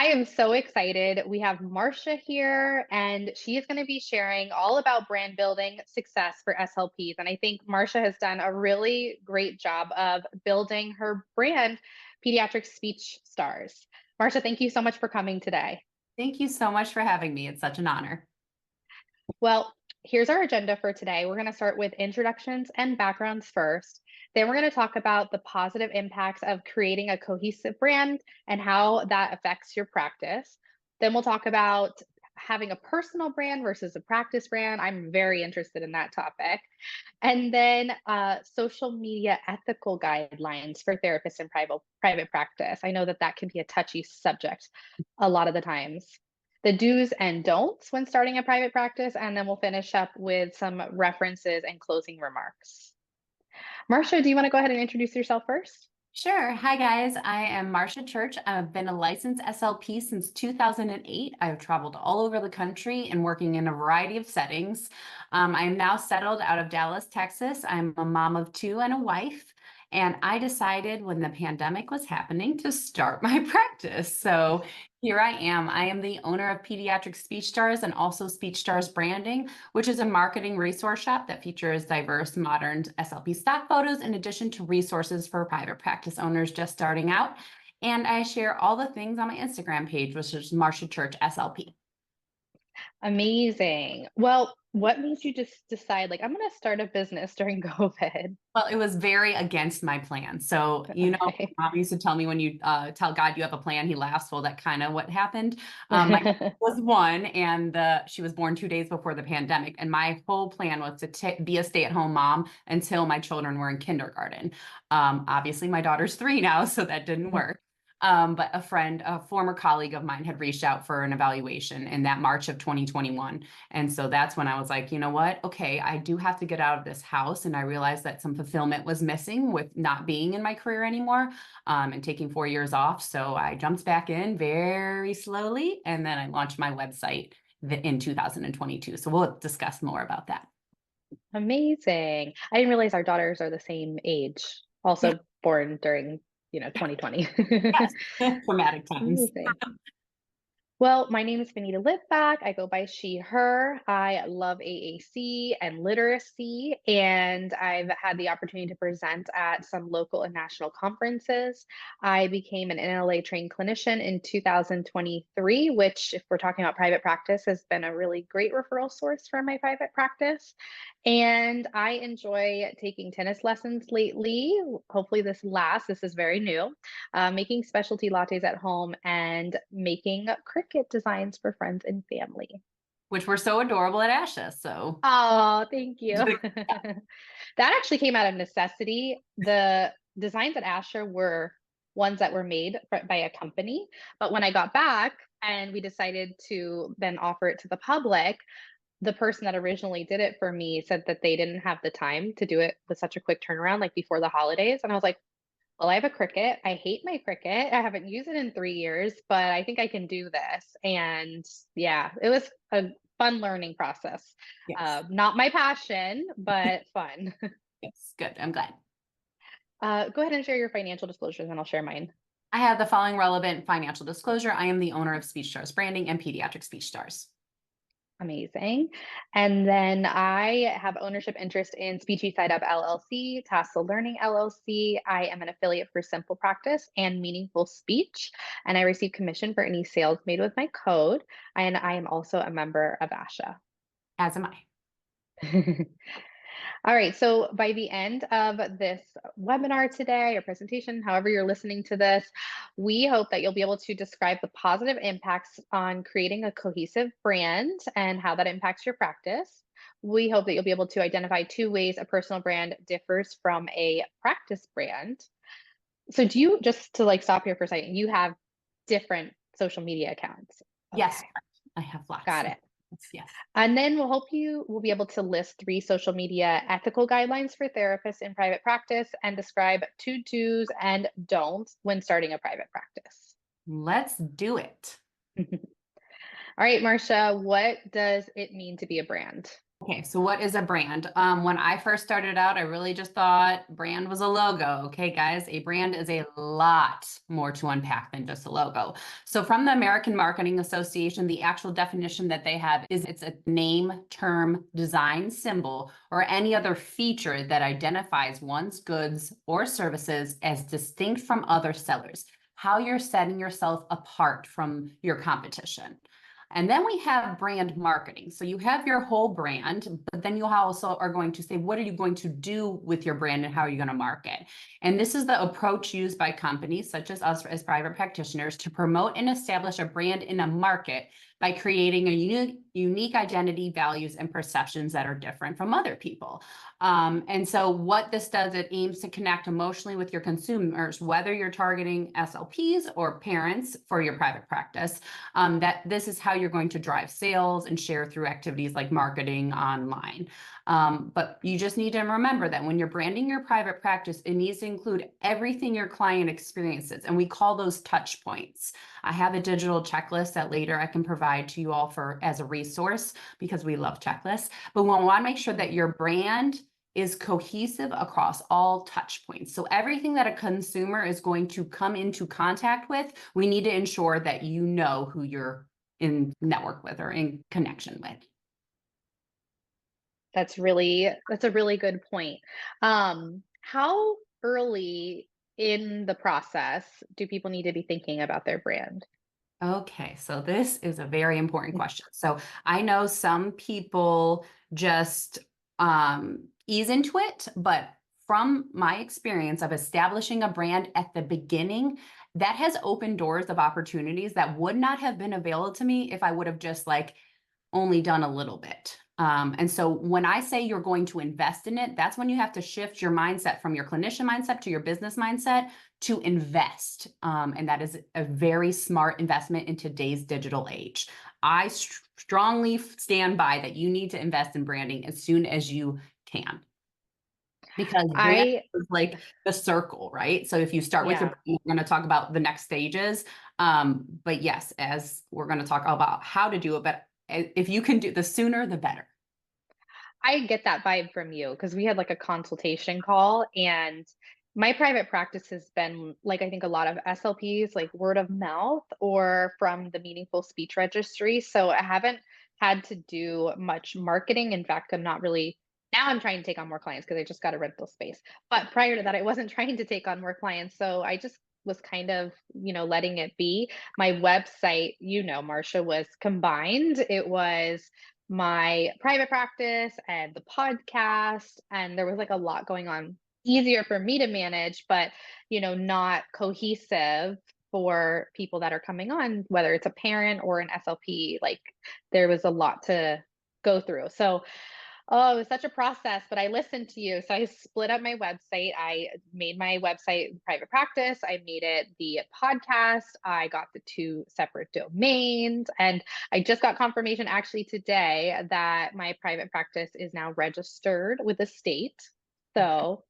I am so excited. We have Marcia here, and she is going to be sharing all about brand building success for SLPs. And I think Marcia has done a really great job of building her brand, Pediatric Speech Stars. Marcia, thank you so much for coming today. Thank you so much for having me. It's such an honor. Well, here's our agenda for today. We're going to start with introductions and backgrounds first. Then we're going to talk about the positive impacts of creating a cohesive brand and how that affects your practice. Then we'll talk about having a personal brand versus a practice brand. I'm very interested in that topic. And then social media ethical guidelines for therapists in private practice. I know that that can be a touchy subject a lot of the times. The do's and don'ts when starting a private practice, and then we'll finish up with some references and closing remarks. Marcia, do you want to go ahead and introduce yourself first? Sure. Hi, guys. I am Marcia Church. I've been a licensed SLP since 2008. I've traveled all over the country and working in a variety of settings. I am now settled out of Dallas, Texas. I'm a mom of two and a wife. And I decided when the pandemic was happening to start my practice. So here I am. I am the owner of Pediatric Speech Stars and also Speech Stars Branding, which is a marketing resource shop that features diverse modern SLP stock photos in addition to resources for private practice owners just starting out. And I share all the things on my Instagram page, which is Marcia Church SLP. Amazing. Well, what made you just decide, like, I'm going to start a business during COVID? Well, it was very against my plan. So, Okay. mom used to tell me when you tell God you have a plan, he laughs. Well, that kind of what happened. My was one, and she was born 2 days before the pandemic. And my whole plan was to be a stay-at-home mom until my children were in kindergarten. Obviously, my daughter's 3 now, so that didn't work. But a former colleague of mine had reached out for an evaluation in that March of 2021. And so that's when I was like, you know what? Okay, I do have to get out of this house. And I realized that some fulfillment was missing with not being in my career anymore, and taking 4 years off. So I jumped back in very slowly. And then I launched my website in 2022. So we'll discuss more about that. Amazing. I didn't realize our daughters are the same age, Yeah. also born during, 2020. Yes. Traumatic times. Amazing. Well, my name is Benita Litvak. I go by she, her. I love AAC and literacy, and I've had the opportunity to present at some local and national conferences. I became an NLA trained clinician in 2023, which, if we're talking about private practice, has been a really great referral source for my private practice. And I enjoy taking tennis lessons lately. Hopefully, this is very new, making specialty lattes at home, and making Cricut designs for friends and family. Which were so adorable at Asha. So Oh, thank you. That actually came out of necessity. The designs at Asher were ones that were made by a company, but when I got back and we decided to then offer it to the public, the person that originally did it for me said that they didn't have the time to do it with such a quick turnaround, like before the holidays. And I was like, well, I have a Cricut. I hate my Cricut. I haven't used it in 3 years, but I think I can do this. And yeah, it was a fun learning process. yes, Not my passion, but fun. yes, good. I'm glad. Go ahead and share your financial disclosures, and I'll share mine. I have the following relevant financial disclosure. I am the owner of Speech Stars Branding and Pediatric Speech Stars. Amazing. And then I have ownership interest in Speechy Side Up LLC, Tassel Learning LLC. I am an affiliate for Simple Practice and Meaningful Speech, and I receive commission for any sales made with my code. And I am also a member of ASHA. As am I. All right, so by the end of this webinar today or presentation, however you're listening to this, we hope that you'll be able to describe the positive impacts on creating a cohesive brand and how that impacts your practice. We hope that you'll be able to identify 2 ways a personal brand differs from a practice brand. So do you, just to like stop here for a second, you have different social media accounts? Yes, Okay, I have lots. got it. Yes. And then we'll be able to list 3 social media ethical guidelines for therapists in private practice and describe 2 do's and don'ts when starting a private practice. Let's do it. All right, Marcia, what does it mean to be a brand? Okay, so what is a brand? When I first started out, I really just thought brand was a logo. Okay, guys, a brand is a lot more to unpack than just a logo. So from the American Marketing Association, the actual definition that they have is it's a name, term, design, symbol, or any other feature that identifies one's goods or services as distinct from other sellers. How you're setting yourself apart from your competition. And then we have brand marketing. So you have your whole brand, but then you also are going to say, what are you going to do with your brand and how are you going to market? And this is the approach used by companies such as us as private practitioners to promote and establish a brand in a market by creating a unique identity, values, and perceptions that are different from other people. And so what this does, it aims to connect emotionally with your consumers, whether you're targeting SLPs or parents for your private practice, that this is how you're going to drive sales and share through activities like marketing online. But you just need to remember that when you're branding your private practice, it needs to include everything your client experiences. And we call those touch points. I have a digital checklist that later I can provide to you all as a resource because we love checklists. But we want to make sure that your brand is cohesive across all touch points. So everything that a consumer is going to come into contact with, we need to ensure that you know who you're in network with or in connection with. That's a really good point. How early in the process do people need to be thinking about their brand? Okay, so this is a very important question. So I know some people just ease into it, but from my experience of establishing a brand at the beginning, that has opened doors of opportunities that would not have been available to me if I would have just like only done a little bit. And so when I say you're going to invest in it, that's when you have to shift your mindset from your clinician mindset to your business mindset to invest. And that is a very smart investment in today's digital age. I strongly stand by that you need to invest in branding as soon as you can. Because brand I is like the circle, right? So if you start with Yeah. we're going to talk about the next stages. But yes, as we're going to talk about how to do it, but if you can do the sooner, the better. I get that vibe from you because we had like a consultation call, and my private practice has been like I think a lot of SLPs, like word of mouth or from the meaningful speech registry. So I haven't had to do much marketing. In fact, I'm not really now I'm trying to take on more clients because I just got a rental space. But prior to that, I wasn't trying to take on more clients. So I just was kind of, letting it be. My website, Marcia, was combined. It was my private practice and the podcast, and there was like a lot going on, easier for me to manage, but not cohesive for people that are coming on, whether it's a parent or an SLP. Like there was a lot to go through. So oh, it was such a process, but I listened to you. So I split up my website. I made my website private practice. I made it the podcast. I got the two separate domains. And I just got confirmation actually today that my private practice is now registered with the state. So,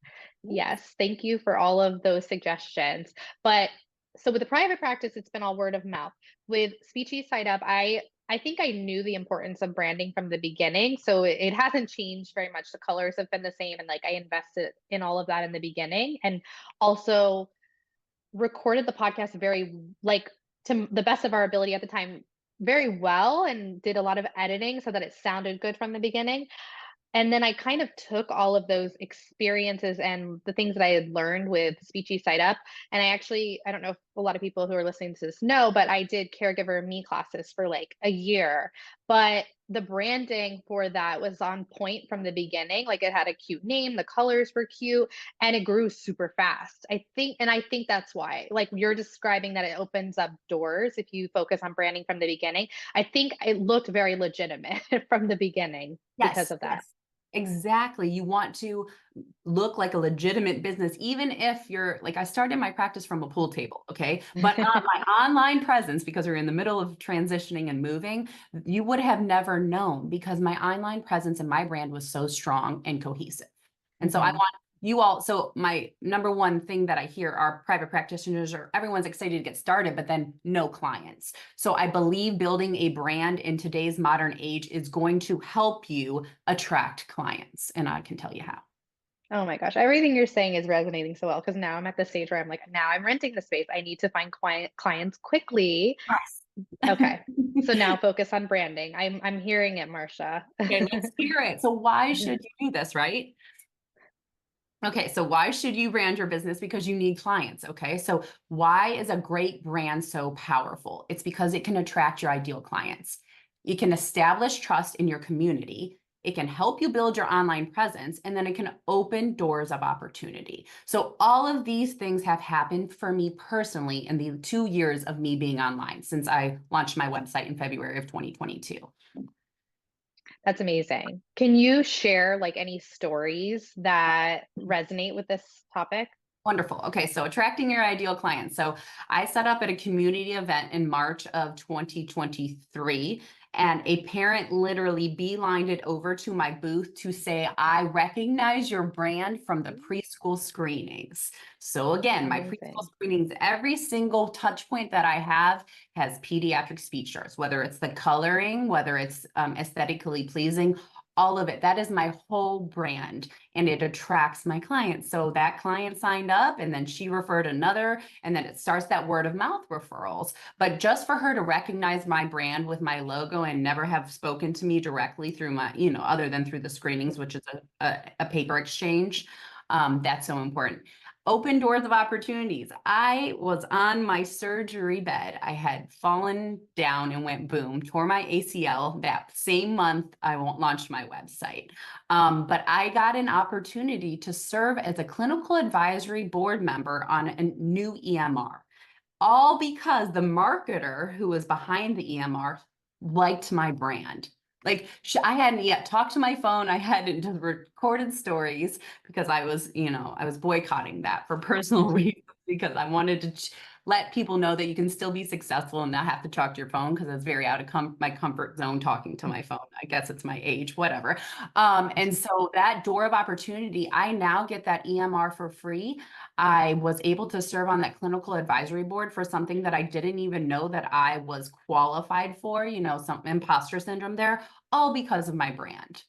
yes, thank you for all of those suggestions. But so with the private practice, it's been all word of mouth. With Speechy Side Up, I think I knew the importance of branding from the beginning, so it hasn't changed very much. The colors have been the same, and like I invested in all of that in the beginning, and also recorded the podcast very like to the best of our ability at the time very well, and did a lot of editing so that it sounded good from the beginning. And then I kind of took all of those experiences and the things that I had learned with Speechy Side Up. And I don't know if a lot of people who are listening to this know, but I did caregiver me classes for like a year. But the branding for that was on point from the beginning. Like it had a cute name, the colors were cute, and it grew super fast. I think that's why, like you're describing that it opens up doors if you focus on branding from the beginning. I think it looked very legitimate from the beginning because Yes, of that. yes. Exactly. You want to look like a legitimate business, even if you're like, I started my practice from a pool table. Okay. But my online presence, because we're in the middle of transitioning and moving, you would have never known because my online presence and my brand was so strong and cohesive. And so I Mhm. want So my number one thing that I hear are private practitioners or everyone's excited to get started, but then no clients. So I believe building a brand in today's modern age is going to help you attract clients. And I can tell you how. Oh my gosh, everything you're saying is resonating so well because now I'm at the stage where I'm like, now I'm renting the space. I need to find clients quickly. Yes. Okay. So now focus on branding. I'm hearing it, Marcia. Okay, let's hear it. So why should you do this, right? Okay, so why should you brand your business? Because you need clients. Okay, so why is a great brand so powerful? It's because it can attract your ideal clients. It can establish trust in your community. It can help you build your online presence, and then it can open doors of opportunity. So all of these things have happened for me personally in the 2 years of me being online since I launched my website in February of 2022. That's amazing. Can you share like any stories that resonate with this topic? Wonderful. Okay, so attracting your ideal clients. So I set up at a community event in March of 2023, and a parent literally beelined it over to my booth to say, I recognize your brand from the preschool screenings. So again, my preschool Amazing. screenings, every single touch point that I have has pediatric speech charts, whether it's the coloring, whether it's aesthetically pleasing, all of it. That is my whole brand, and it attracts my clients. So that client signed up, and then she referred another, and then it starts that word of mouth referrals. But just for her to recognize my brand with my logo and never have spoken to me directly through my, other than through the screenings, which is a paper exchange, that's so important. Open doors of opportunities. I was on my surgery bed. I had fallen down and went boom, tore my ACL that same month I launched my website. But I got an opportunity to serve as a clinical advisory board member on a new EMR, all because the marketer who was behind the EMR liked my brand. Like I hadn't yet talked to my phone. I hadn't recorded stories because I was boycotting that for personal reasons because I wanted to let people know that you can still be successful and not have to talk to your phone because it's very out of my comfort zone talking to my phone. I guess it's my age, whatever. And so that door of opportunity, I now get that EMR for free. I was able to serve on that clinical advisory board for something that I didn't even know that I was qualified for, some imposter syndrome there, all because of my brand.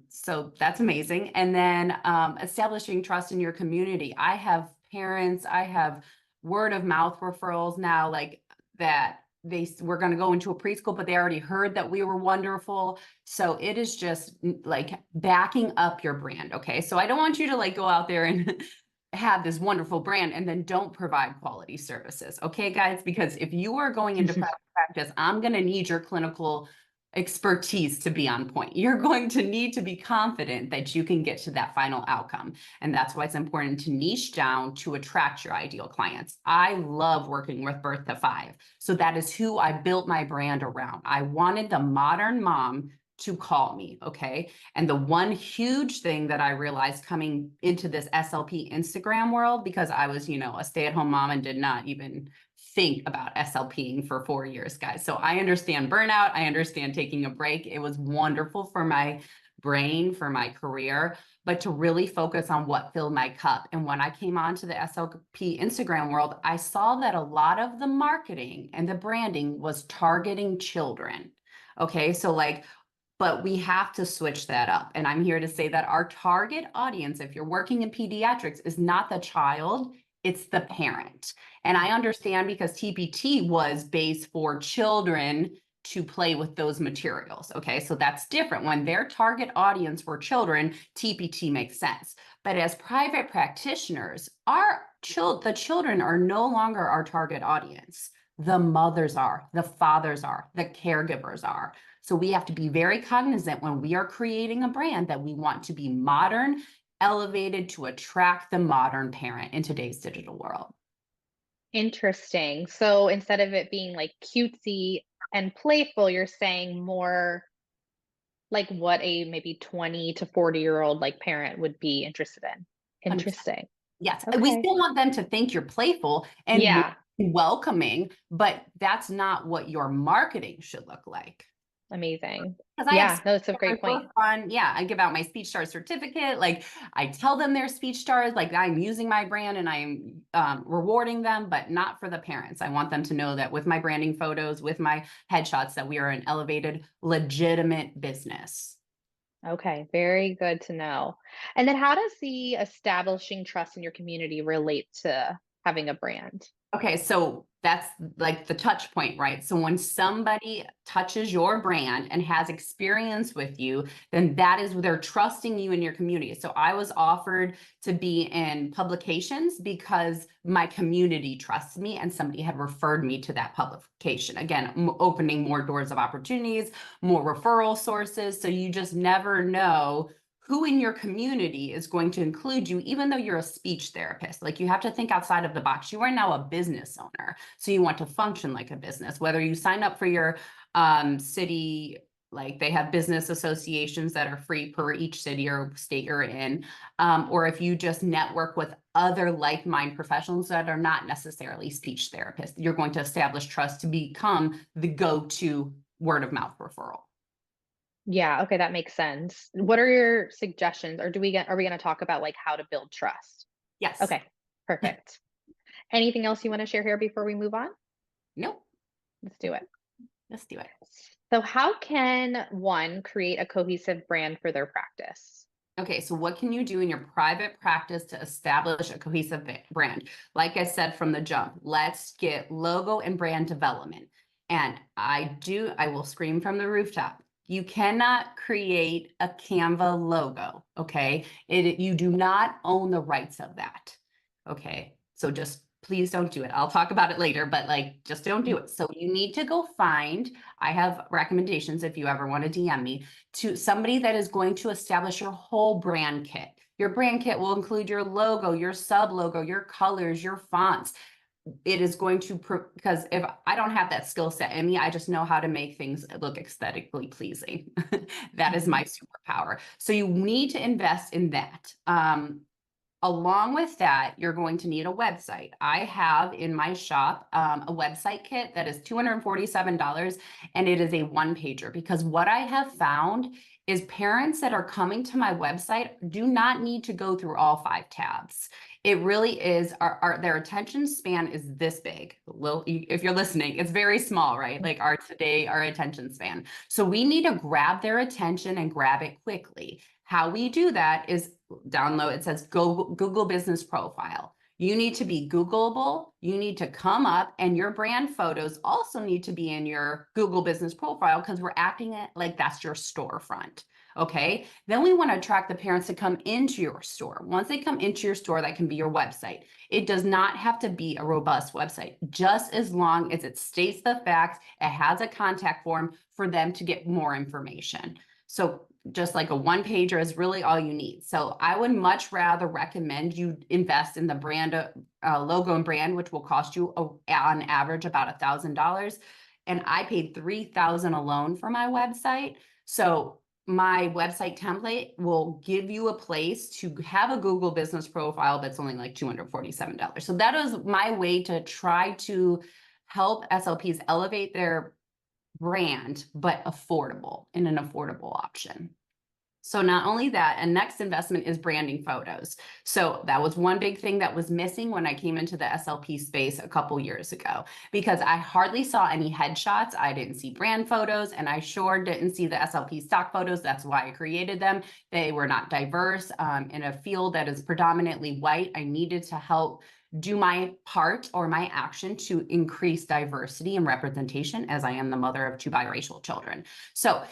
So that's amazing. And then establishing trust in your community. I have parents, I have word of mouth referrals now, like that they were going to go into a preschool, but they already heard that we were wonderful. So it is just like backing up your brand. Okay. So I don't want you to like go out there and have this wonderful brand and then don't provide quality services. Okay, guys, because if you are going into private practice, I'm going to need your clinical expertise to be on point. You're going to need to be confident that you can get to that final outcome. And that's why it's important to niche down to attract your ideal clients. I love working with birth to 5. So that is who I built my brand around. I wanted the modern mom to call me. Okay. And the one huge thing that I realized coming into this SLP Instagram world, because I was, a stay-at-home mom and did not even think about SLPing for 4 years, guys. So I understand burnout. I understand taking a break. It was wonderful for my brain, for my career, but to really focus on what filled my cup. And when I came onto the SLP Instagram world, I saw that a lot of the marketing and the branding was targeting children. Okay. So but we have to switch that up. And I'm here to say that our target audience, if you're working in pediatrics, is not the child, it's the parent. And I understand because TPT was based for children to play with those materials. Okay, so that's different. When their target audience were children, TPT makes sense. But as private practitioners, the children are no longer our target audience. The mothers are, the fathers are, the caregivers are. So we have to be very cognizant when we are creating a brand that we want to be modern, elevated to attract the modern parent in today's digital world. Interesting. So instead of it being like cutesy and playful, you're saying more like what a maybe 20 to 40-year-old like parent would be interested in. 100%. Interesting. Yes, we Okay. still want them to think you're playful and Yeah. welcoming, but that's not what your marketing should look like. Amazing. Because I have Yeah, speech no, that's a stars great for point. fun. Yeah, I give out my speech star certificate. Like I tell them they're speech stars, like I'm using my brand and I'm rewarding them, but not for the parents. I want them to know that with my branding photos, with my headshots, that we are an elevated, legitimate business. Okay, very good to know. And then how does the establishing trust in your community relate to having a brand? Okay, so that's like the touch point, right? So when somebody touches your brand and has experience with you, then that is they're trusting you in your community. So I was offered to be in publications because my community trusts me and somebody had referred me to that publication. Again, opening more doors of opportunities, more referral sources. So you just never know who in your community is going to include you, even though you're a speech therapist. Like you have to think outside of the box. You are now a business owner. So you want to function like a business, whether you sign up for your city, like they have business associations that are free per each city or state you're in, or if you just network with other like-minded professionals that are not necessarily speech therapists, you're going to establish trust to become the go-to word of mouth referral. Yeah, okay, that makes sense. What are your suggestions, or are we gonna talk about, like, how to build trust? Yes. Okay, perfect. Anything else you wanna share here before we move on? Nope. Let's do it. Let's do it. So how can one create a cohesive brand for their practice? Okay, so what can you do in your private practice to establish a cohesive brand? Like I said from the jump, let's get logo and brand development. And I will scream from the rooftop. You cannot create a Canva logo, okay? You do not own the rights of that, okay? So just please don't do it. I'll talk about it later, but like just don't do it. So you need to go find, I have recommendations if you ever want to DM me, to somebody that is going to establish your whole brand kit. Your brand kit will include your logo, your sub logo, your colors, your fonts. It is going to, because if I don't have that skill set in me, I just know how to make things look aesthetically pleasing. That is Mhm. my superpower. So you need to invest in that. Along with that, you're going to need a website. I have in my shop a website kit that is $247, and it is a one pager because what I have found is parents that are coming to my website do not need to go through all 5 tabs. It really is their attention span is this big. Well, if you're listening, it's very small, right? Like our attention span. So we need to grab their attention and grab it quickly. How we do that is download, it says Google Business Profile. You need to be Googleable. You need to come up, and your brand photos also need to be in your Google Business Profile because we're acting it like that's your storefront. Okay. Then we want to attract the parents to come into your store. Once they come into your store, that can be your website. It does not have to be a robust website, just as long as it states the facts, it has a contact form for them to get more information. So just like a one pager is really all you need. So I would much rather recommend you invest in the brand logo and brand, which will cost you on average about $1,000. And I paid $3,000 alone for my website. So my website template will give you a place to have a Google business profile that's only like $247. So that is my way to try to help SLPs elevate their brand, but affordable, in an affordable option. So not only that, and next investment is branding photos. So that was one big thing that was missing when I came into the SLP space a couple years ago, because I hardly saw any headshots. I didn't see brand photos, and I sure didn't see the SLP stock photos. That's why I created them. They were not diverse in a field that is predominantly white. I needed to help do my part or my action to increase diversity and representation, as I am the mother of 2 biracial children. So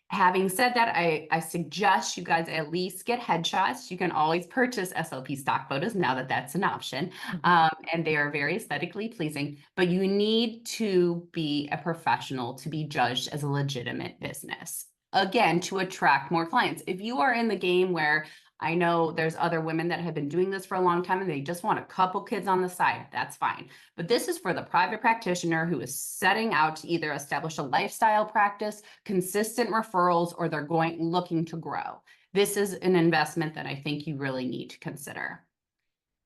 having said that, I suggest you guys at least get headshots. You can always purchase SLP stock photos now that that's an option. Mhm. And they are very aesthetically pleasing, but you need to be a professional to be judged as a legitimate business. Again, to attract more clients. If you are in the game where I know there's other women that have been doing this for a long time and they just want a couple kids on the side, that's fine. But this is for the private practitioner who is setting out to either establish a lifestyle practice, consistent referrals, or they're looking to grow. This is an investment that I think you really need to consider.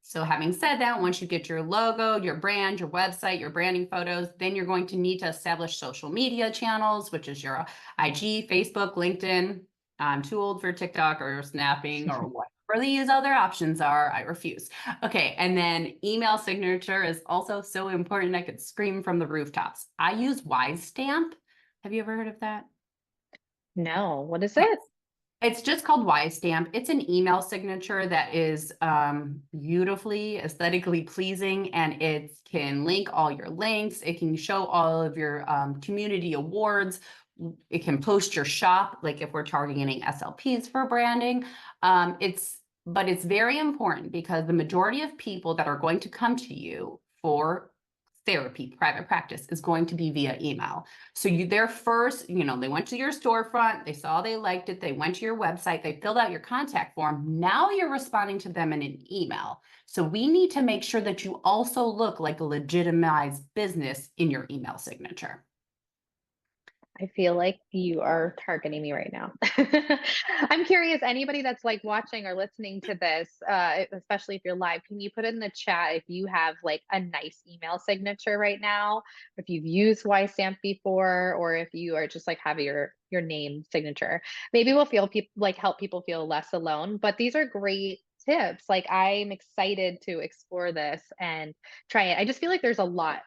So having said that, once you get your logo, your brand, your website, your branding photos, then you're going to need to establish social media channels, which is your IG, Facebook, LinkedIn. I'm too old for TikTok or snapping or whatever these other options are. I refuse. Okay. And then email signature is also so important. I could scream from the rooftops. I use Stamp. Have you ever heard of that? No, what is Okay. it? It's just called Stamp. It's an email signature that is beautifully aesthetically pleasing, and it can link all your links. It can show all of your community awards. It can post your shop, like if we're targeting SLPs for branding. But it's very important because the majority of people that are going to come to you for therapy, private practice, is going to be via email. So their first, they went to your storefront, they saw they liked it, they went to your website, they filled out your contact form. Now you're responding to them in an email. So we need to make sure that you also look like a legitimized business in your email signature. I feel like you are targeting me right now. I'm curious, anybody that's like watching or listening to this, especially if you're live, can you put in the chat if you have like a nice email signature right now, if you've used YStamp before, or if you are just like have your name signature. Maybe we'll feel people like help people feel less alone. But these are great tips. Like I'm excited to explore this and try it. I just feel like there's a lot,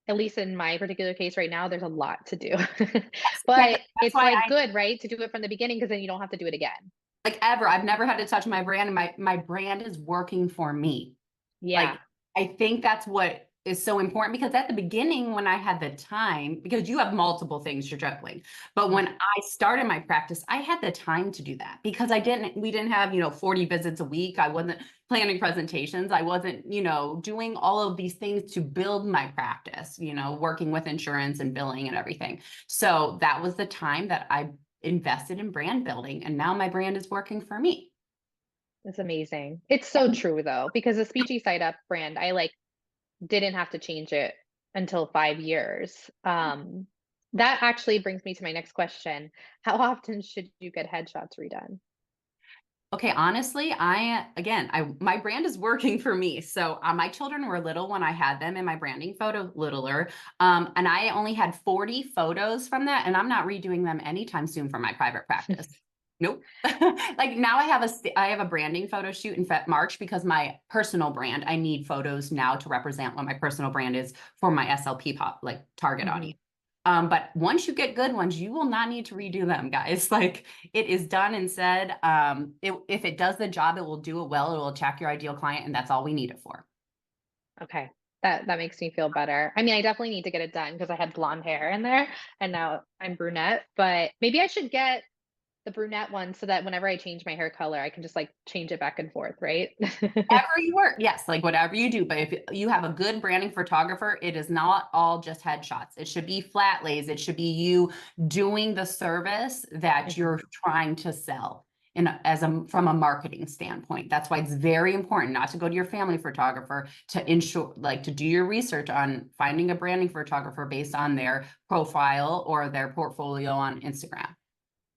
at least in my particular case right now, there's a lot to do. Yeah, But that's it's why like I good, right? To do it from the beginning because then you don't have to do it again. I've never had to touch my brand, and my brand is working for me. Yeah. Like, I think that's what is so important, because at the beginning, when I had the time, because you have multiple things you're juggling, but when Mhm. I started my practice, I had the time to do that because we didn't have, 40 visits a week. I wasn't planning presentations. I wasn't, doing all of these things to build my practice, working with insurance and billing and everything. So that was the time that I invested in brand building, and now my brand is working for me. It's amazing. It's so true though, because the Speechy Side Up brand, I like didn't have to change it until 5 years. That actually brings me to my next question. How often should you get headshots redone? Okay, honestly, my brand is working for me. So my children were little when I had them in my branding photo, littler, and I only had 40 photos from that, and I'm not redoing them anytime soon for my private practice. Nope. Like now I have a branding photo shoot in March, because my personal brand, I need photos now to represent what my personal brand is for my SLP like target Mhm. audience. But once you get good ones, you will not need to redo them, guys. Like, it is done and said. If it does the job, it will do it well. It will attract your ideal client, and that's all we need it for. Okay. That makes me feel better. I mean, I definitely need to get it done because I had blonde hair in there and now I'm brunette, but maybe I should get the brunette one so that whenever I change my hair color, I can just like change it back and forth, right? Whatever you work, yes, like whatever you do. But if you have a good branding photographer, it is not all just headshots. It should be flat lays. It should be you doing the service that Mhm. you're trying to sell from a marketing standpoint. That's why it's very important not to go to your family photographer, to ensure, like, to do your research on finding a branding photographer based on their profile or their portfolio on Instagram.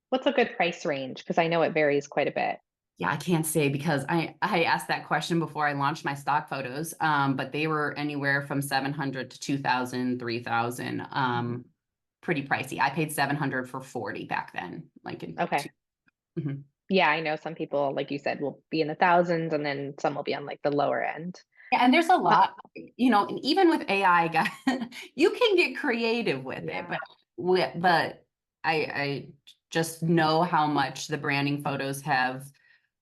What's a good price range? Because I know it varies quite a bit. Yeah, I can't say, because I asked that question before I launched my stock photos, but they were anywhere from 700 to 2,000, 3,000. Mhm. Pretty pricey. I paid 700 for 40 back then, like in Okay. two. Mhm. Yeah, I know some people, like you said, will be in the thousands and then some will be on like the lower end. Yeah, and there's a Uh, lot, and even with AI, guys, you can get creative with it, yeah. but I just know how much the branding photos have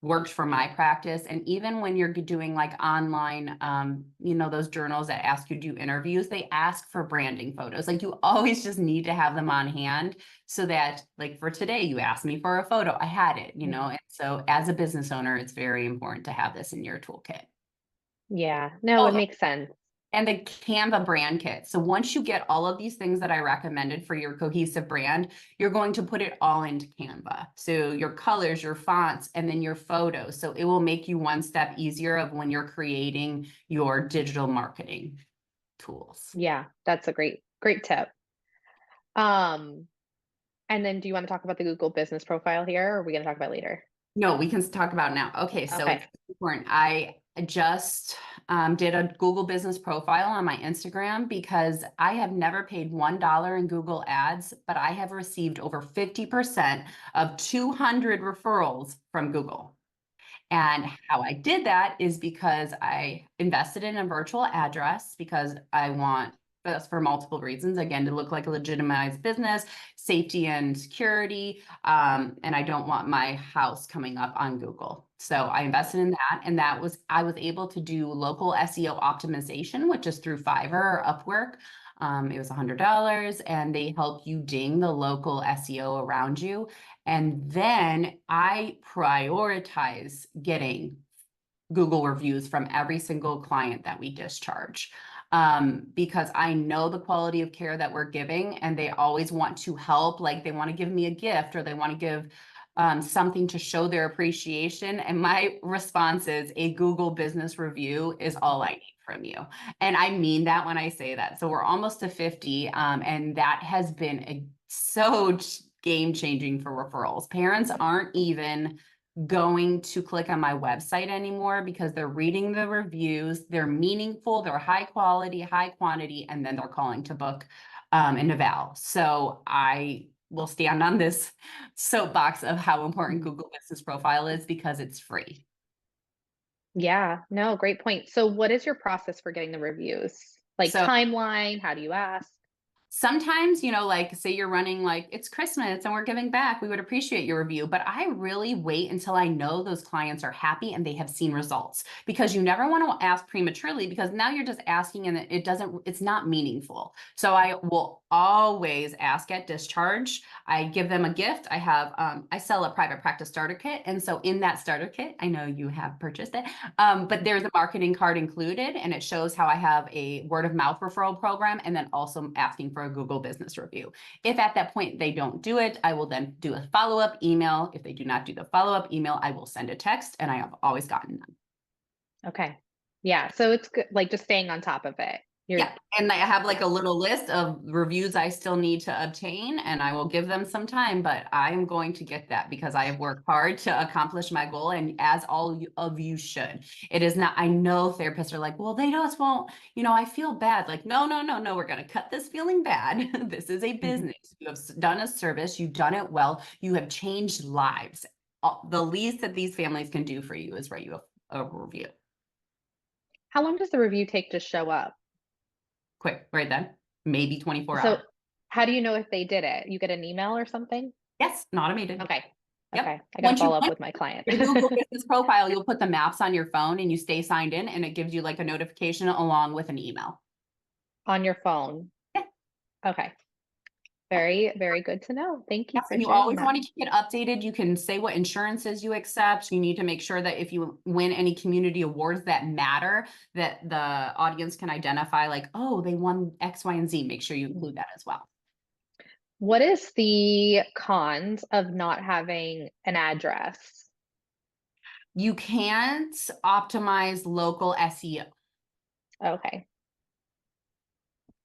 worked for my practice. And even when you're doing like online, those journals that ask you to do interviews, they ask for branding photos. Like, you always just need to have them on hand, so that, like, for today, you asked me for a photo, I had it, Mhm. and so as a business owner, it's very important to have this in your toolkit. Yeah. No, it Oh, makes sense. and the Canva brand kit. So once you get all of these things that I recommended for your cohesive brand, you're going to put it all into Canva. So your colors, your fonts, and then your photos. So it will make you one step easier of when you're creating your digital marketing tools. Yeah, that's a great tip. Um, and then do you want to talk about the Google business profile here or are we going to talk about later? No, we can talk about now. Okay, so Okay. it's important. I just did a Google business profile on my Instagram because I have never paid $1 in Google ads, but I have received over 50% of 200 referrals from Google. And how I did that is because I invested in a virtual address because I want this for multiple reasons. Again, to look like a legitimized business, safety and security, and I don't want my house coming up on Google. So I invested in that, and I was able to do local SEO optimization, which is through Fiverr or Upwork. It was $100, and they help you ding the local SEO around you. And then I prioritize getting Google reviews from every single client that we discharge, because I know the quality of care that we're giving, and they always want to help. Like, they want to give me a gift, or they want to give something to show their appreciation. And my response is, a Google business review is all I need from you. And I mean that when I say that. So we're almost to 50, and that has been so game changing for referrals. Parents aren't even going to click on my website anymore because they're reading the reviews, they're meaningful, they're high quality, high quantity, and then they're calling to book an eval. So I will stand on this soapbox of how important Google Business Profile is because it's free. Yeah, no, great point. So what is your process for getting the reviews? Like So timeline, how do you ask? sometimes, like say you're running like it's Christmas and we're giving back, we would appreciate your review. But I really wait until I know those clients are happy and they have seen results, because you never want to ask prematurely, because now you're just asking and it's not meaningful. So I will always ask at discharge. I give them a gift. I sell a private practice starter kit. And so in that starter kit, I know you have purchased it, but there's a marketing card included, and it shows how I have a word of mouth referral program, and then also asking for a Google business review. If at that point they don't do it, I will then do a follow-up email. If they do not do the follow-up email, I will send a text, and I have always gotten them. Okay. Yeah, so it's good, like just staying on top of it. Yeah, and I have like Yeah. a little list of reviews I still need to obtain, and I will give them some time, but I'm going to get that because I have worked hard to accomplish my goal, and as of you should. It is not, I know therapists are like, well, they just won't, I feel bad. Like, no, no, no, no, we're going to cut this feeling bad. This is a business. You have done a service, you've done it well, you have changed lives. The least that these families can do for you is write you a review. How long does the review take to show up? Quick, right then, maybe 24 So hours. how do you know if they did it? You get an email or something? Yes, not automated. Okay. Yep. Okay. I got to Once you follow up put with my client. your Google Business Profile, you'll put the maps on your phone and you stay signed in, and it gives you like a notification along with an email. On your phone. Yeah. Okay. Very, very good to know. Thank you Yes, for and you sharing always that. want to keep it updated. You can say what insurances you accept. You need to make sure that if you win any community awards that matter, that the audience can identify like, oh, they won X, Y, and Z. Make sure you include that as well. What is the cons of not having an address? You can't optimize local SEO. Okay.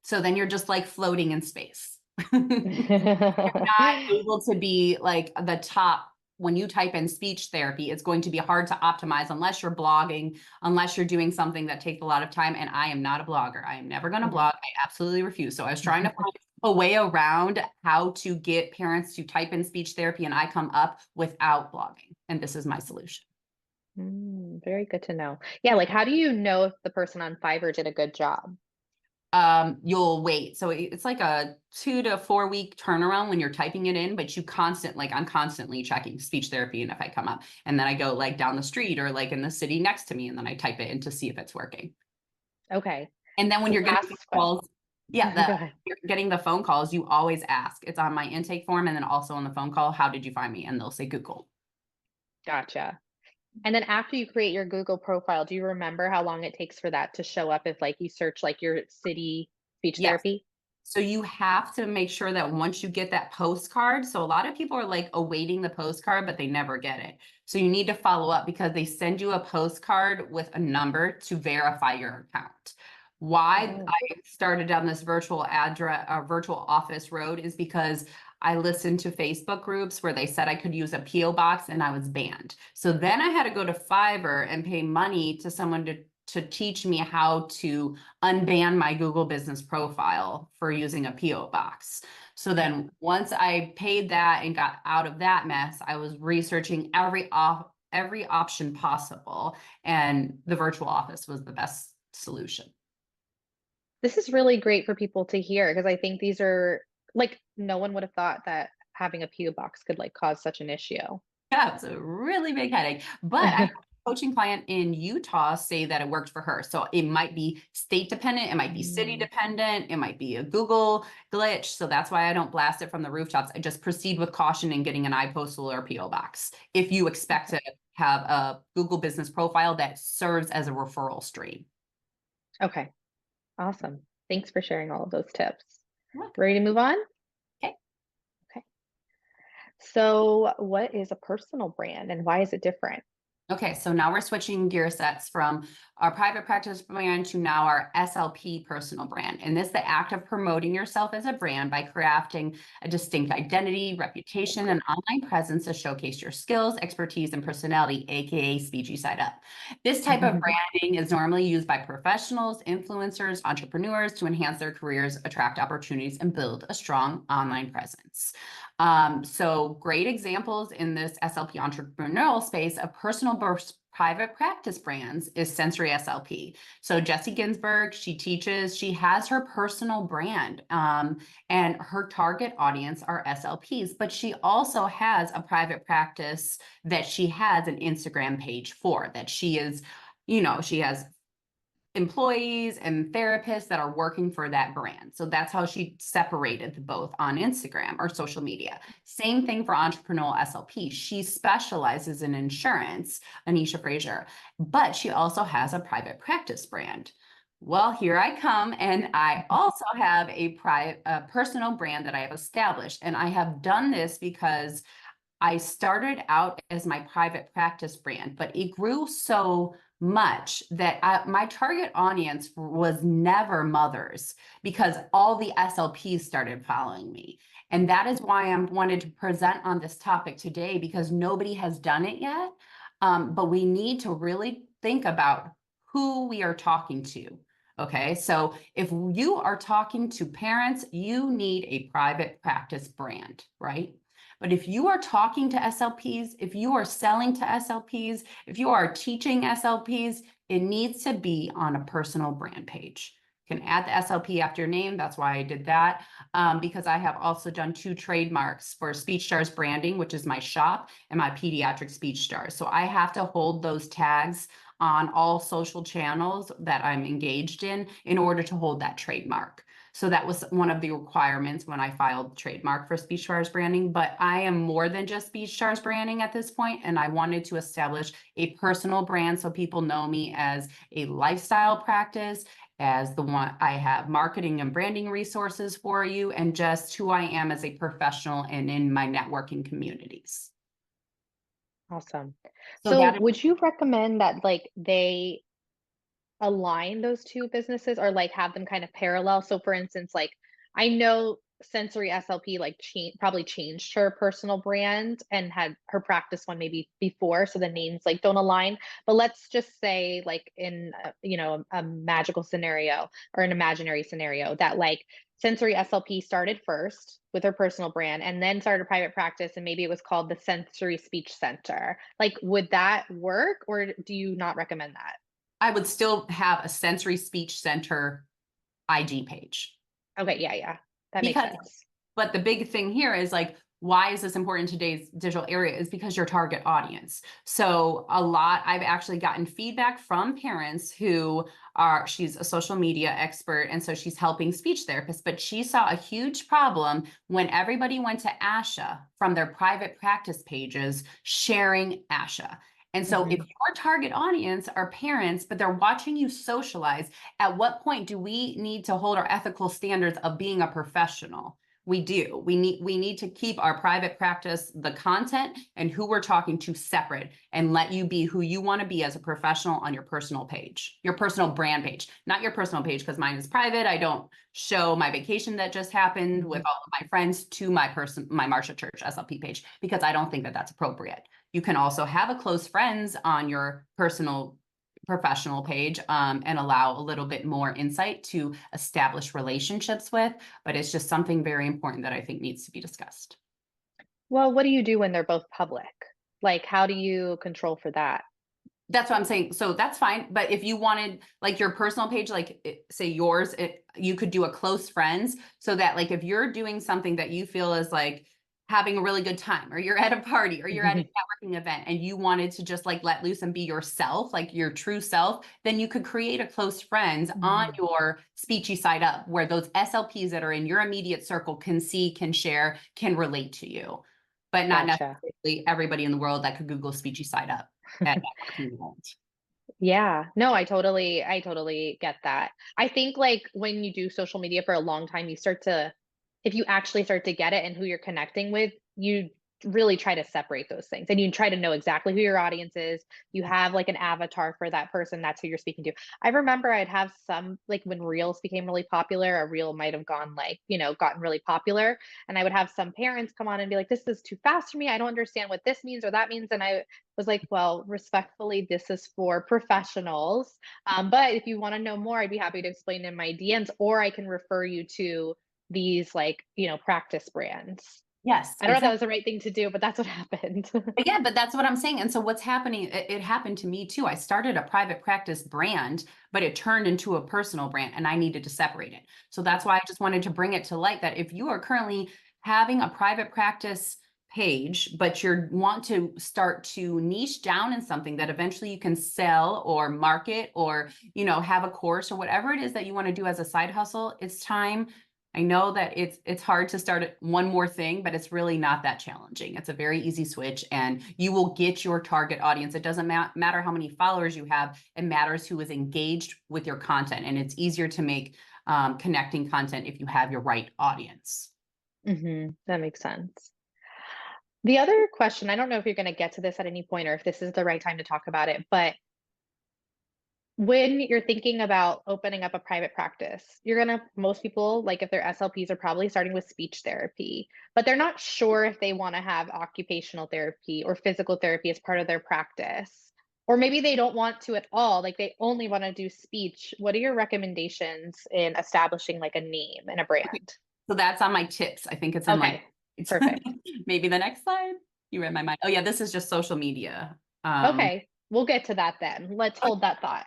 So then you're just like floating in space. Not able to be like the top. When you type in speech therapy, it's going to be hard to optimize unless you're blogging, unless you're doing something that takes a lot of time. And I am not a blogger. I am never going to blog. I absolutely refuse. So I was trying to find a way around how to get parents to type in speech therapy, and I come up without blogging. And this is my solution. Very good to know. Yeah, like how do you know if the person on Fiverr did a good job? You'll wait. So it's like a 2 to 4 week turnaround when you're typing it in, but I'm constantly checking speech therapy. And if I come up, and then I go like down the street or like in the city next to me, and then I type it in to see if it's working. Okay. And then when you're getting Last calls, question. Go ahead. you're getting the phone calls, you always ask. It's on my intake form, and then also on the phone call, how did you find me? And they'll say Google. Gotcha. And then after you create your Google profile, do you remember how long it takes for that to show up if like you search like your city speech Yes. therapy? So you have to make sure that once you get that postcard, so a lot of people are like awaiting the postcard, but they never get it. So you need to follow up because they send you a postcard with a number to verify your account. Why Oh. I started down this virtual address, virtual office road is because I listened to Facebook groups where they said I could use a PO box and I was banned. So then I had to go to Fiverr and pay money to someone to teach me how to unban my Google business profile for using a PO box. So then once I paid that and got out of that mess, I was researching every option possible, and the virtual office was the best solution. This is really great for people to hear because I think these are like no one would have thought that having a PO box could like cause such an issue. Yeah, it's a really big headache. But I had a coaching client in Utah say that it worked for her. So it might be state dependent, it might be city Mm, dependent, it might be a Google glitch. So that's why I don't blast it from the rooftops. I just proceed with caution in getting an iPostal or PO box if you expect okay. to have a Google business profile that serves as a referral stream. Okay. Awesome. Thanks for sharing all of those tips. You're welcome. Ready to move on? Okay. Okay. So, what is a personal brand and why is it different? Okay, so now we're switching gear sets from our private practice brand to now our SLP personal brand. And this is the act of promoting yourself as a brand by crafting a distinct identity, reputation, and online presence to showcase your skills, expertise, and personality, aka speechy side up. This type of branding is normally used by professionals, influencers, entrepreneurs to enhance their careers, attract opportunities, and build a strong online presence. So great examples in this SLP entrepreneurial space of personal private practice brands is Sensory SLP. So Jessie Ginsburg, she teaches, she has her personal brand, and her target audience are SLPs, but she also has a private practice that she has an Instagram page for that she is, she has employees and therapists that are working for that brand. So that's how she separated both on Instagram or social media. Same thing for entrepreneurial SLP. She specializes in insurance, Anisha Frazier, but she also has a private practice brand. Well, here I come, and I also have a personal brand that I have established, and I have done this because I started out as my private practice brand, but it grew so much that my target audience was never mothers because all the SLPs started following me. And that is why I wanted to present on this topic today because nobody has done it yet. But we need to really think about who we are talking to. Okay, so if you are talking to parents, you need a private practice brand, right? But if you are talking to SLPs, if you are selling to SLPs, if you are teaching SLPs, it needs to be on a personal brand page. You can add the SLP after your name. That's why I did that. Because I have also done 2 trademarks for Speech Stars branding, which is my shop, and my pediatric Speech Stars. So I have to hold those tags on all social channels that I'm engaged in order to hold that trademark. So that was one of the requirements when I filed trademark for Speech Stars branding, but I am more than just Speech Stars branding at this point, and I wanted to establish a personal brand so people know me as a lifestyle practice, as the one I have marketing and branding resources for you, and just who I am as a professional and in my networking communities. Awesome. So So, that is would you recommend that like they align those 2 businesses or, like, have them kind of parallel? So, for instance, like, I know Sensory SLP, like, probably changed her personal brand and had her practice one maybe before, so the names, like, don't align. But let's just say, like, in, a magical scenario or an imaginary scenario that, like, Sensory SLP started first with her personal brand and then started a private practice, and maybe it was called the Sensory Speech Center. Like, would that work, or do you not recommend that? I would still have a sensory speech center IG page. Okay, yeah, yeah. That makes Because sense. But the big thing here is like, why is this important in today's digital area is because your target audience. So I've actually gotten feedback from parents who she's a social media expert. And so she's helping speech therapists, but she saw a huge problem when everybody went to ASHA from their private practice pages sharing ASHA. And so if Mhm. your target audience are parents, but they're watching you socialize, at what point do we need to hold our ethical standards of being a professional? We do. We need to keep our private practice, the content and who we're talking to separate, and let you be who you want to be as a professional on your personal page, your personal brand page, not your personal page, because mine is private. I don't show my vacation that just happened with all of my friends to my Marcia Church SLP page, because I don't think that that's appropriate. You can also have a close friends on your personal professional page, and allow a little bit more insight to establish relationships with, but it's just something very important that I think needs to be discussed. Well, what do you do when they're both public? Like, how do you control for that? That's what I'm saying. So that's fine. But if you wanted like your personal page, like say yours, you could do a close friends, so that like if you're doing something that you feel is like having a really good time, or you're at a party, or you're at a networking event, and you wanted to just like let loose and be yourself, like your true self, then you could create a close friends on Mhm. your speechy side up, where those SLPs that are in your immediate circle can see, can share, can relate to you, but not Gotcha. necessarily everybody in the world that could Google speechy side up at networking event. Yeah. No, I totally get that. I think, like, when you do social media for a long time, you start to if you actually start to get it and who you're connecting with, you really try to separate those things, and you try to know exactly who your audience is. You have, like, an avatar for that person, that's who you're speaking to. I remember I'd have some like, when Reels became really popular, a Reel might have gone, like, gotten really popular, and I would have some parents come on and be like, "This is too fast for me. I don't understand what this means or that means," and I was like, well, respectfully, this is for professionals. But if you want to know more, I'd be happy to explain in my DMs, or I can refer you to these, like, practice brands. Yes, I don't know if that exactly. was the right thing to do, but that's what happened. Yeah, but that's what I'm saying. And so what's happening, it happened to me too. I started a private practice brand, but it turned into a personal brand, and I needed to separate it. So that's why I just wanted to bring it to light that if you are currently having a private practice page, but you want to start to niche down in something that eventually you can sell or market, or, have a course or whatever it is that you want to do as a side hustle, it's time. I know that it's hard to start one more thing, but it's really not that challenging. It's a very easy switch, and you will get your target audience. It doesn't matter how many followers you have. It matters who is engaged with your content, and it's easier to make connecting content if you have your right audience. That makes sense. The other question, I don't know if you're going to get to this at any point or if this is the right time to talk about it, but when you're thinking about opening up a private practice, most people, like if they're SLPs, are probably starting with speech therapy, but they're not sure if they want to have occupational therapy or physical therapy as part of their practice. Or maybe they don't want to at all, like they only want to do speech. What are your recommendations in establishing like a name and a Okay, brand? so that's on my tips. I think it's in like Okay, it's perfect. maybe the next slide. You read my mind. Oh yeah, this is just social media. Okay, we'll get to that then. Let's hold that thought.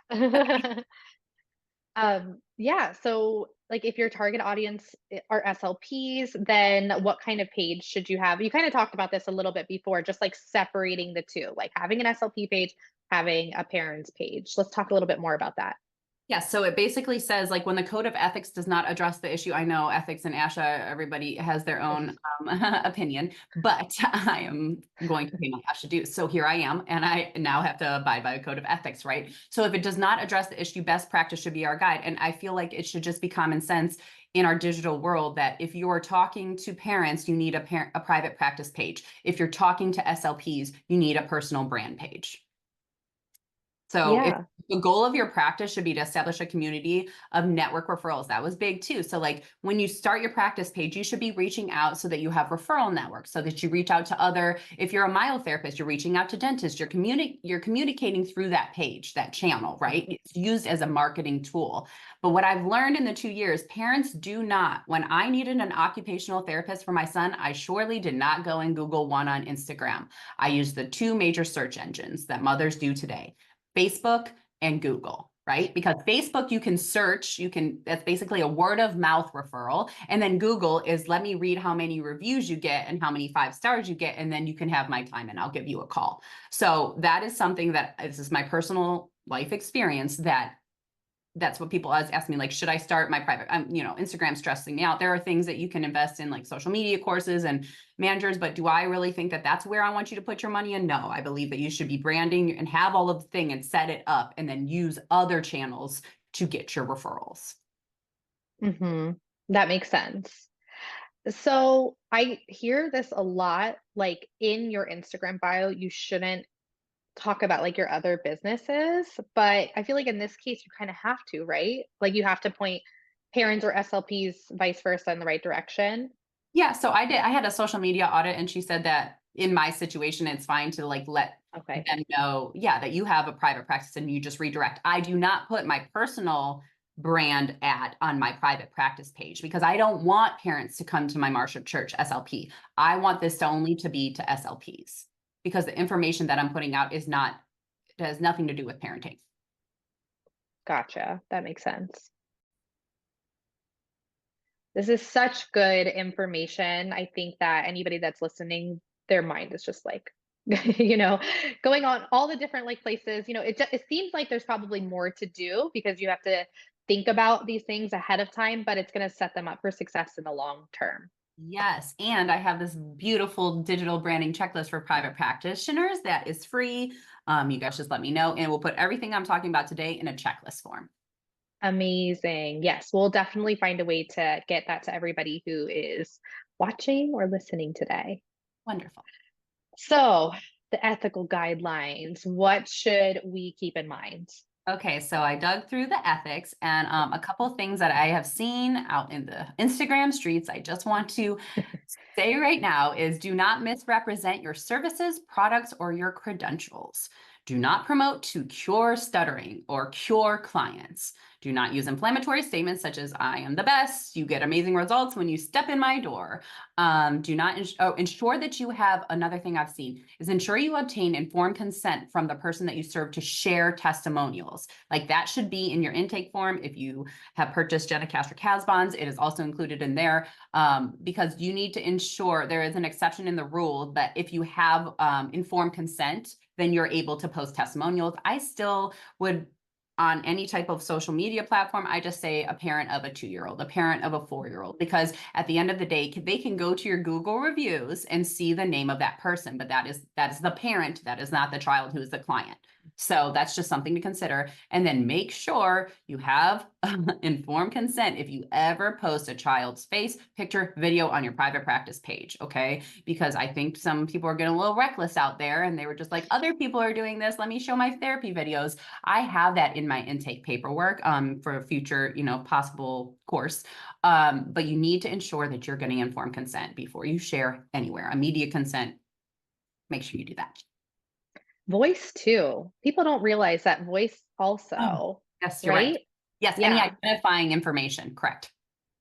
Yeah, so, like, if your target audience are SLPs, then what kind of page should you have? You kinda talked about this a little bit before, just, like, separating the 2, like, having an SLP page, having a parents page. Let's talk a little bit more about that. Yeah, so it basically says like when the code of ethics does not address the issue. I know ethics and ASHA, everybody has their own opinion, but I am going to pay my ASHA dues. So here I am, and I now have to abide by a code of ethics, right? So if it does not address the issue, best practice should be our guide. And I feel like it should just be common sense in our digital world that if you're talking to parents, you need a private practice page. If you're talking to SLPs, you need a personal brand page. So if Yeah. the goal of your practice should be to establish a community of network referrals, that was big too. So like when you start your practice page, you should be reaching out so that you have referral networks, so that you reach out to if you're a myotherapist, you're reaching out to dentists, you're communicating through that page, that channel, right? It's used as a marketing tool. But what I've learned in the 2 years, parents do not, when I needed an occupational therapist for my son, I surely did not go and Google one on Instagram. I used the two major search engines that mothers do today: Facebook and Google, right? Because Facebook, you can search, that's basically a word of mouth referral. And then Google is, let me read how many reviews you get and how many 5 stars you get. And then you can have my time and I'll give you a call. So that is something that this is my personal life experience, that's what people always ask me, like, should I start my private, Instagram stressing me out. There are things that you can invest in, like social media courses and managers, but do I really think that that's where I want you to put your money in? No, I believe that you should be branding and have all of the thing and set it up and then use other channels to get your referrals. Mhm. That makes sense. So I hear this a lot, like in your Instagram bio, you shouldn't talk about like your other businesses, but I feel like in this case, you kind of have to, right? Like you have to point parents or SLPs, vice versa, in the right direction. Yeah, so I had a social media audit and she said that in my situation, it's fine to like let Okay, them know, yeah, that you have a private practice and you just redirect. I do not put my personal brand ad on my private practice page because I don't want parents to come to my Marcia Church SLP. I want this to only to be to SLPs because the information that I'm putting out is not, it has nothing to do with parenting. gotcha. That makes sense. This is such good information. I think that anybody that's listening, their mind is just like, you know, going on all the different like places. It seems like there's probably more to do because you have to think about these things ahead of time, but it's going to set them up for success in the long term. Yes, and I have this beautiful digital branding checklist for private practitioners that is free. You guys just let me know, and we'll put everything I'm talking about today in a checklist form. Amazing. Yes, we'll definitely find a way to get that to everybody who is watching or listening today. Wonderful. So, the ethical guidelines, what should we keep in mind? Okay, so I dug through the ethics and a couple of things that I have seen out in the Instagram streets. I just want to say right now is do not misrepresent your services, products, or your credentials. Do not promote to cure stuttering or cure clients. Do not use inflammatory statements such as I am the best. You get amazing results when you step in my door. Do not ensure that you have another thing I've seen is ensure you obtain informed consent from the person that you serve to share testimonials. Like that should be in your intake form. If you have purchased Jenna Castor bonds, it is also included in there because you need to ensure there is an exception in the rule that if you have informed consent, then you're able to post testimonials. I still would on any type of social media platform, I just say a parent of a 2-year-old, a parent of a 4-year-old, because at the end of the day, they can go to your Google reviews and see the name of that person, but that is the parent, that is not the child who is the client. So that's just something to consider. And then make sure you have informed consent if you ever post a child's face, picture, video on your private practice page, okay? Because I think some people are getting a little reckless out there and they were just like, other people are doing this, let me show my therapy videos. I have that in my intake paperwork for a future, possible course. But you need to ensure that you're getting informed consent before you share anywhere. Immediate consent, make sure you do that. Voice too. People don't realize that voice Oh, also, yes, you're right. right? Yes, any Yeah. identifying information, correct.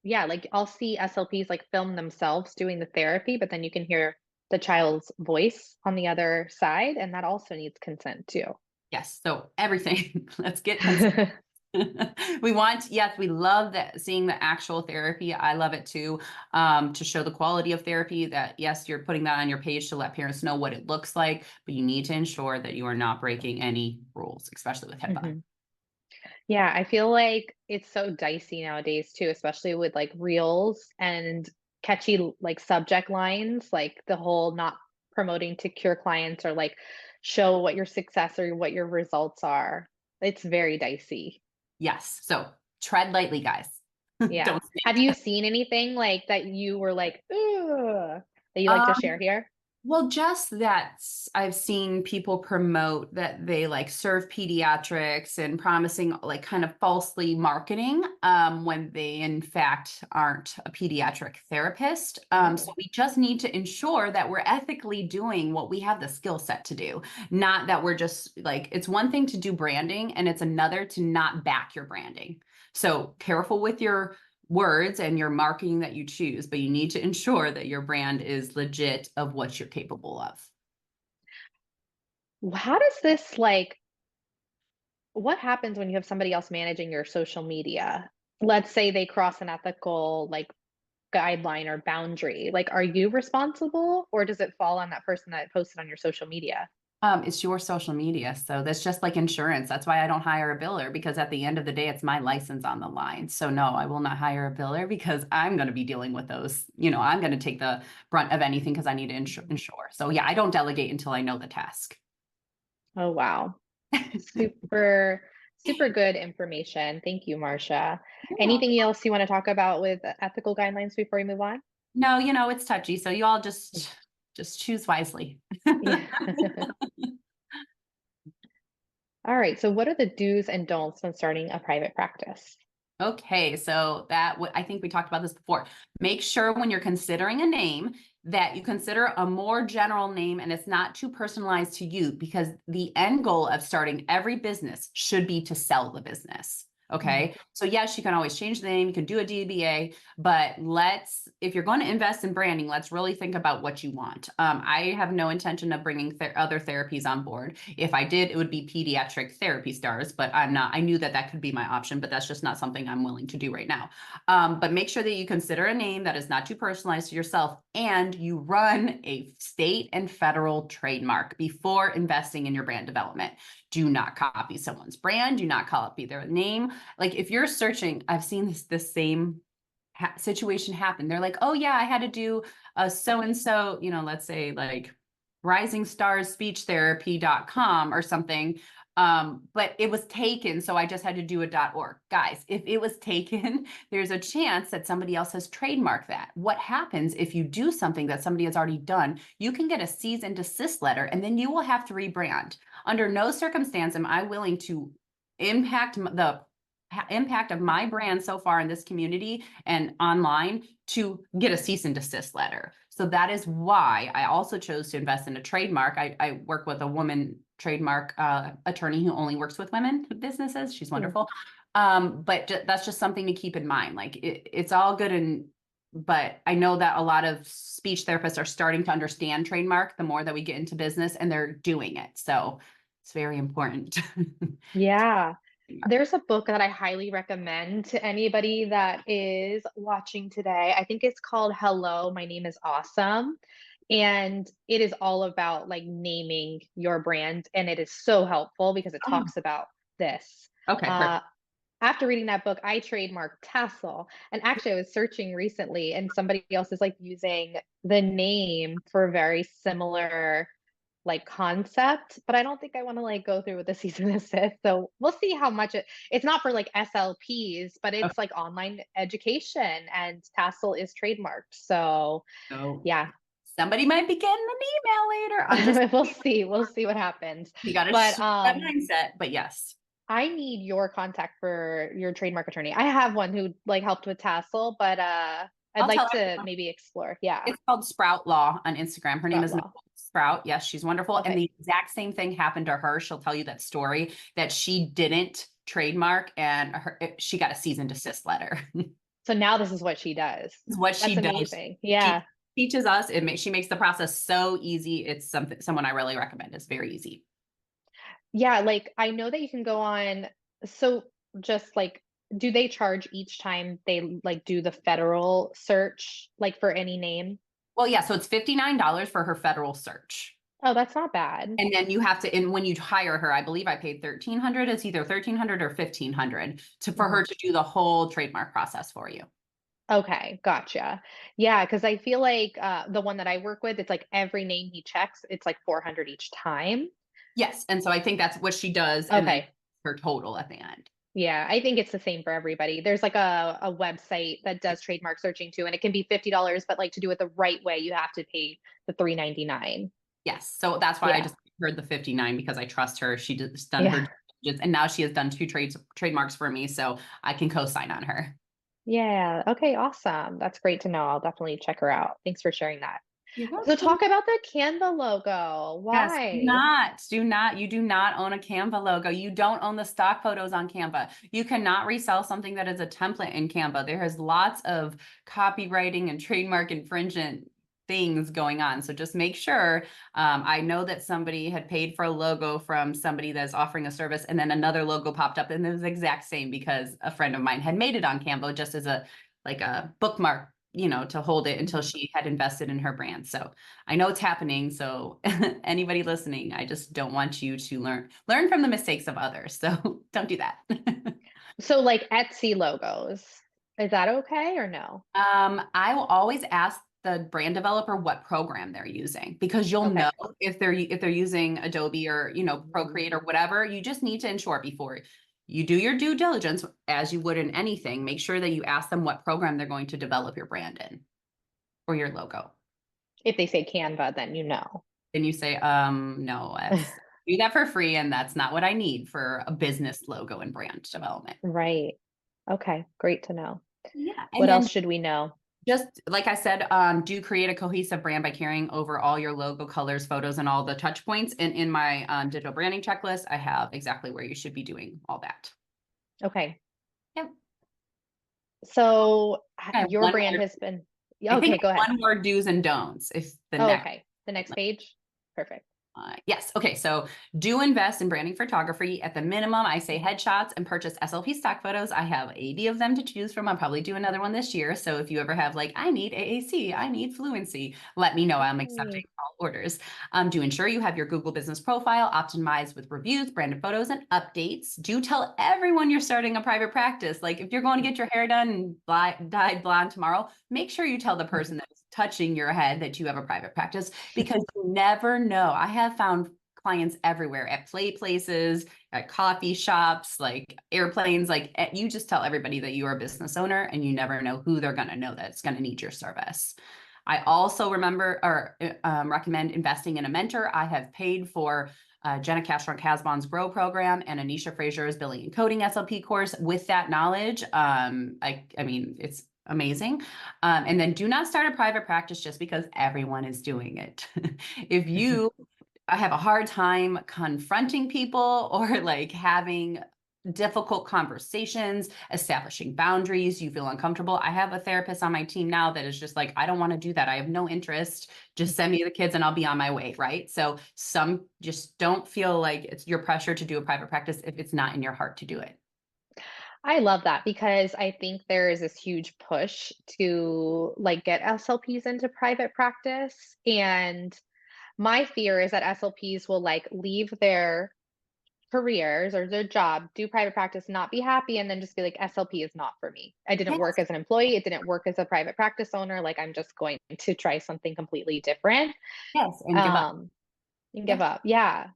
Yeah, like I'll see SLPs like film themselves doing the therapy, but then you can hear the child's voice on the other side, and that also needs consent too. Yes, so everything, let's get consent. Yes, we love that seeing the actual therapy. I love it too. To show the quality of therapy that yes, you're putting that on your page to let parents know what it looks like, but you need to ensure that you are not breaking any rules, especially with HIPAA. Mhm. Yeah, I feel like it's so dicey nowadays too, especially with like reels and catchy like subject lines, like the whole not promoting to cure clients or like show what your success or what your results are. It's very dicey. Yes, so tread lightly, guys. Yeah. Don't Have snake. you seen anything like that you were like, "Ugh," that you like to share Um, here? Well, just that I've seen people promote that they like serve pediatrics and promising like kind of falsely marketing when they in fact aren't a pediatric therapist. So Oh. we just need to ensure that we're ethically doing what we have the skill set to do, not that we're just like, it's one thing to do branding and it's another to not back your branding. So careful with your words and your marketing that you choose, but you need to ensure that your brand is legit of what you're capable of. How does this like what happens when you have somebody else managing your social media? Let's say they cross an ethical like guideline or boundary. Like, are you responsible or does it fall on that person that posted on your social media? It's your social media. So that's just like insurance. That's why I don't hire a biller because at the end of the day, it's my license on the line. So no, I will not hire a biller because I'm going to be dealing with those. I'm going to take the brunt of anything because I need to insure. So yeah, I don't delegate until I know the task. Oh, wow. Super, super good information. Thank you, Marcia. You're welcome. Anything else you want to talk about with ethical guidelines before we move on? No, it's touchy. So you all just choose wisely. Yeah. All right. So what are the do's and don'ts when starting a private practice? Okay, so I think we talked about this before. Make sure when you're considering a name that you consider a more general name and it's not too personalized to you, because the end goal of starting every business should be to sell the business. Mhm. Okay, so yes, you can always change the name, you can do a DBA, but if you're going to invest in branding, let's really think about what you want. I have no intention of bringing other therapies on board. If I did, it would be pediatric therapy stars, but I'm not. I knew that could be my option, but that's just not something I'm willing to do right now. But make sure that you consider a name that is not too personalized to yourself, and you run a state and federal trademark before investing in your brand development. Do not copy someone's brand. Do not copy their name. Like if you're searching, I've seen this same situation happen. They're like, oh yeah, I had to do a so-and-so, let's say like risingstarsSpeechTherapy.com or something. But it was taken, so I just had to do a .org. Guys, if it was taken, there's a chance that somebody else has trademarked that. What happens if you do something that somebody has already done? You can get a cease and desist letter, and then you will have to rebrand. Under no circumstance am I willing to impact the impact of my brand so far in this community and online to get a cease and desist letter. So that is why I also chose to invest in a trademark. I work with a woman trademark attorney who only works with women businesses. She's Mhm. wonderful. But that's just something to keep in mind. Like it's all good, but I know that a lot of speech therapists are starting to understand trademark the more that we get into business, and they're doing it. So it's very important. Yeah. There's a book that I highly recommend to anybody that is watching today. I think it's called Hello, My Name is Awesome. And it is all about like naming your brand. And it is so helpful because it Oh, talks about this. okay, perfect. Uh, After reading that book, I trademarked tassel. And actually, I was searching recently, and somebody else is like using the name for a very similar like concept, but I don't think I want to like go through with the cease and desist. So we'll see how much it's not for like SLPs, but Okay, it's like online education and tassel is trademarked. So so yeah, somebody might be getting an email later. I'm just, we'll see. We'll see what happens. you got to But shift that mindset. But yes. I need your contact for your trademark attorney. I have one who like helped with tassel, but I'd I'll tell like to everyone. maybe explore. Yeah, It's called Sprout Law on Instagram. Her name Sprout is Law. Nicole Sprout. Yes, she's wonderful. And Okay. the exact same thing happened to her. She'll tell you that story that she didn't trademark, and she got a cease and desist letter. So now this is what she does. It's what That's she does. amazing. She Yeah. teaches us. She makes the process so easy. It's someone I really recommend. It's very easy. Yeah, like, I know that you can go on so just, like, do they charge each time they, like, do the federal search, like, for any name? Well, yeah, so it's $59 for her federal search. Oh, that's not bad. And then you have to, and when you hire her, I believe I paid 1,300. It's either 1,300 or 1,500 for Mhm. her to do the whole trademark process for you. Okay, gotcha. Yeah, because I feel like, the one that I work with, it's like every name he checks, it's like 400 each time. Yes, and so I think that's what she does, and then Okay. her total at the end. Yeah, I think it's the same for everybody. There's like a website that does trademark searching too, and it can be $50, but, like, to do it the right way, you have to pay the 3.99. Yes, so that's why I Yeah. just heard the 59, because I trust her. She just done her Yeah. due diligence, and now she has done two trademarks for me, so I can co-sign on her. Yeah. Okay, awesome. That's great to know. I'll definitely check her out. Thanks for sharing that. You're So welcome. talk about the Canva logo. Yes, Why? you do not own a Canva logo. You don't own the stock photos on Canva. You cannot resell something that is a template in Canva. There is lots of copywriting and trademark infringement things going on. So just make sure. I know that somebody had paid for a logo from somebody that's offering a service, and then another logo popped up, and it was the exact same because a friend of mine had made it on Canva just as a bookmark, to hold it until she had invested in her brand. So I know it's happening. So anybody listening, I just don't want you to learn from the mistakes of others. So don't do that. So like Etsy logos. Is that okay or no? I will always ask the brand developer what program they're using, because you'll know Okay. if they're using Adobe or Procreate or whatever. You just need to ensure before you do your due diligence, as you would in anything. Make sure that you ask them what program they're going to develop your brand in, or your logo? If they say Canva, then you know. And you say, no, do that for free. And that's not what I need for a business logo and brand development. Right. Okay, great to know. Yeah. And What else then should we know? just like I said, do create a cohesive brand by carrying over all your logo colors, photos, and all the touch points. And in my digital branding checklist, I have exactly where you should be doing all that. Okay. Yep. So I have your one brand more. has been, I think okay, go ahead. one more do's and don'ts is the Oh, next. okay. The next page. Perfect. Yes. Okay. So do invest in branding photography. At the minimum, I say headshots and purchase SLP stock photos. I have 80 of them to choose from. I'll probably do another one this year. So if you ever have like, I need AAC, I need fluency, let me know. I'm accepting Yay. all orders. Do ensure you have your Google business profile optimized with reviews, branded photos, and updates. Do tell everyone you're starting a private practice. Like if you're going to get your hair done and dyed blonde tomorrow, make sure you tell the person that is touching your head that you have a private practice, because you never know. I have found clients everywhere, at play places, at coffee shops, like airplanes, like you just tell everybody that you are a business owner, and you never know who they're going to know that's going to need your service. I also recommend investing in a mentor. I have paid for Jenna Castron-Casbon's Grow program and Anisha Frazier's Billing and Coding SLP course. With that knowledge, I mean, it's amazing. And then do not start a private practice just because everyone is doing it. If you I have a hard time confronting people or like having difficult conversations, establishing boundaries, you feel uncomfortable. I have a therapist on my team now that is just like, I don't want to do that. I have no interest. Just send me the kids and I'll be on my way. Right. So some just don't feel like it's your pressure to do a private practice if it's not in your heart to do it. I love that because I think there is this huge push to like get SLPs into private practice. And my fear is that SLPs will like leave their careers or their job, do private practice, not be happy, and then just be like, SLP is not for me. I didn't work Yes. as an employee. It didn't work as a private practice owner. Like, I'm just going to try something completely different. Yes. And give up. Um, and give Yeah. up. Yeah.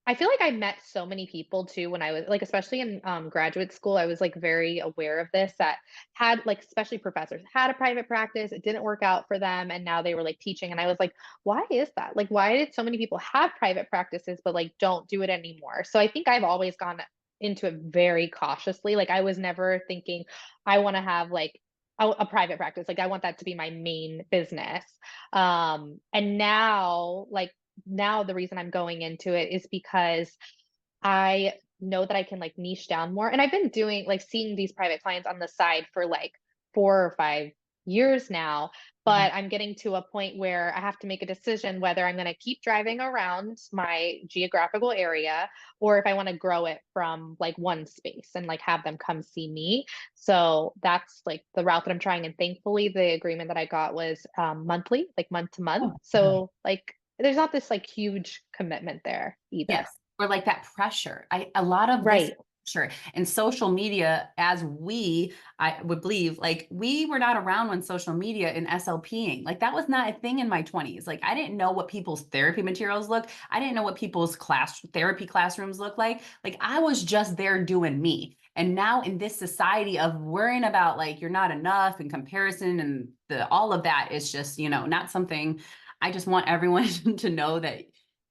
I feel like I met so many people too when I was like, especially in graduate school, I was like very aware of this that had like, especially professors had a private practice. It didn't work out for them. And now they were like teaching. And I was like, why is that? Like, why did so many people have private practices, but like don't do it anymore? So I think I've always gone into it very cautiously. Like, I was never thinking, I want to have like a private practice. Like, I want that to be my main business. And now, like, now the reason I'm going into it is because I know that I can like niche down more. And I've been doing like seeing these private clients on the side for like 4 or 5 years now. Mhm. But I'm getting to a point where I have to make a decision whether I'm going to keep driving around my geographical area or if I want to grow it from like one space and like have them come see me. So that's like the route that I'm trying. And thankfully, the agreement that I got was monthly, like month to month. Oh, good. So like there's not this like huge commitment there either. Yes. Or like that pressure. A lot of this Right. pressure and social media, I would believe, like we were not around when social media and SLPing, like that was not a thing in my 20s. Like I didn't know what people's therapy materials look. I didn't know what people's therapy classrooms look like. Like I was just there doing me. And now in this society of worrying about like you're not enough and comparison and all of that is just, not something. I just want everyone to know that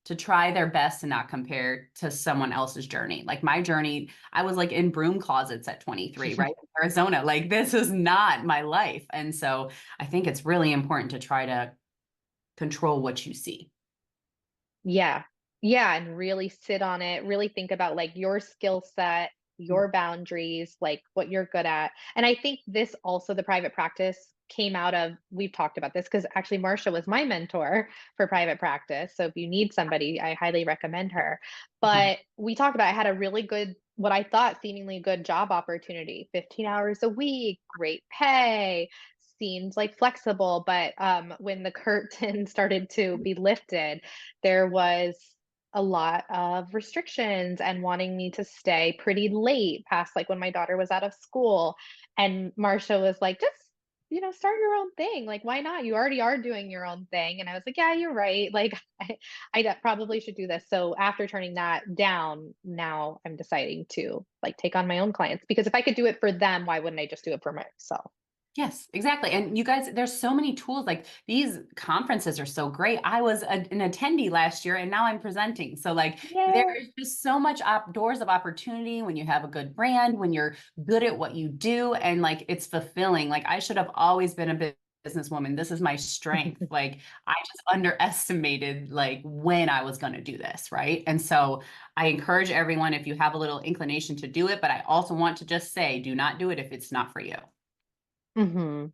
to try their best to not compare to someone else's journey. Like my journey, I was like in broom closets at 23, right? In Arizona. Like this is not my life. And so I think it's really important to try to control what you see. Yeah. Yeah, and really sit on it, really think about like your skill set, your boundaries, like what you're good at. And I think this also the private practice came out of we've talked about this because actually Marcia was my mentor for private practice. So if you need somebody, I highly recommend her. Mhm. But we talked about I had a really good what I thought seemingly good job opportunity, 15 hours a week, great pay, seemed like flexible, but when the curtain started to be lifted, there was a lot of restrictions and wanting me to stay pretty late past like when my daughter was out of school. And Marcia was like, just, start your own thing. Like, why not? You already are doing your own thing. And I was like, yeah, you're right. Like, probably should do this. So after turning that down, now I'm deciding to like take on my own clients because if I could do it for them, why wouldn't I just do it for myself? Yes, exactly. And you guys, there's so many tools. Like these conferences are so great. I was an attendee last year and now I'm presenting. So like there Yeah. is just so much doors of opportunity when you have a good brand, when you're good at what you do, and like it's fulfilling. Like I should have always been a businesswoman. This is my strength. Like I just underestimated like when I was going to do this, right? And so I encourage everyone, if you have a little inclination to do it, but I also want to just say, do not do it if it's not for you. Hmm.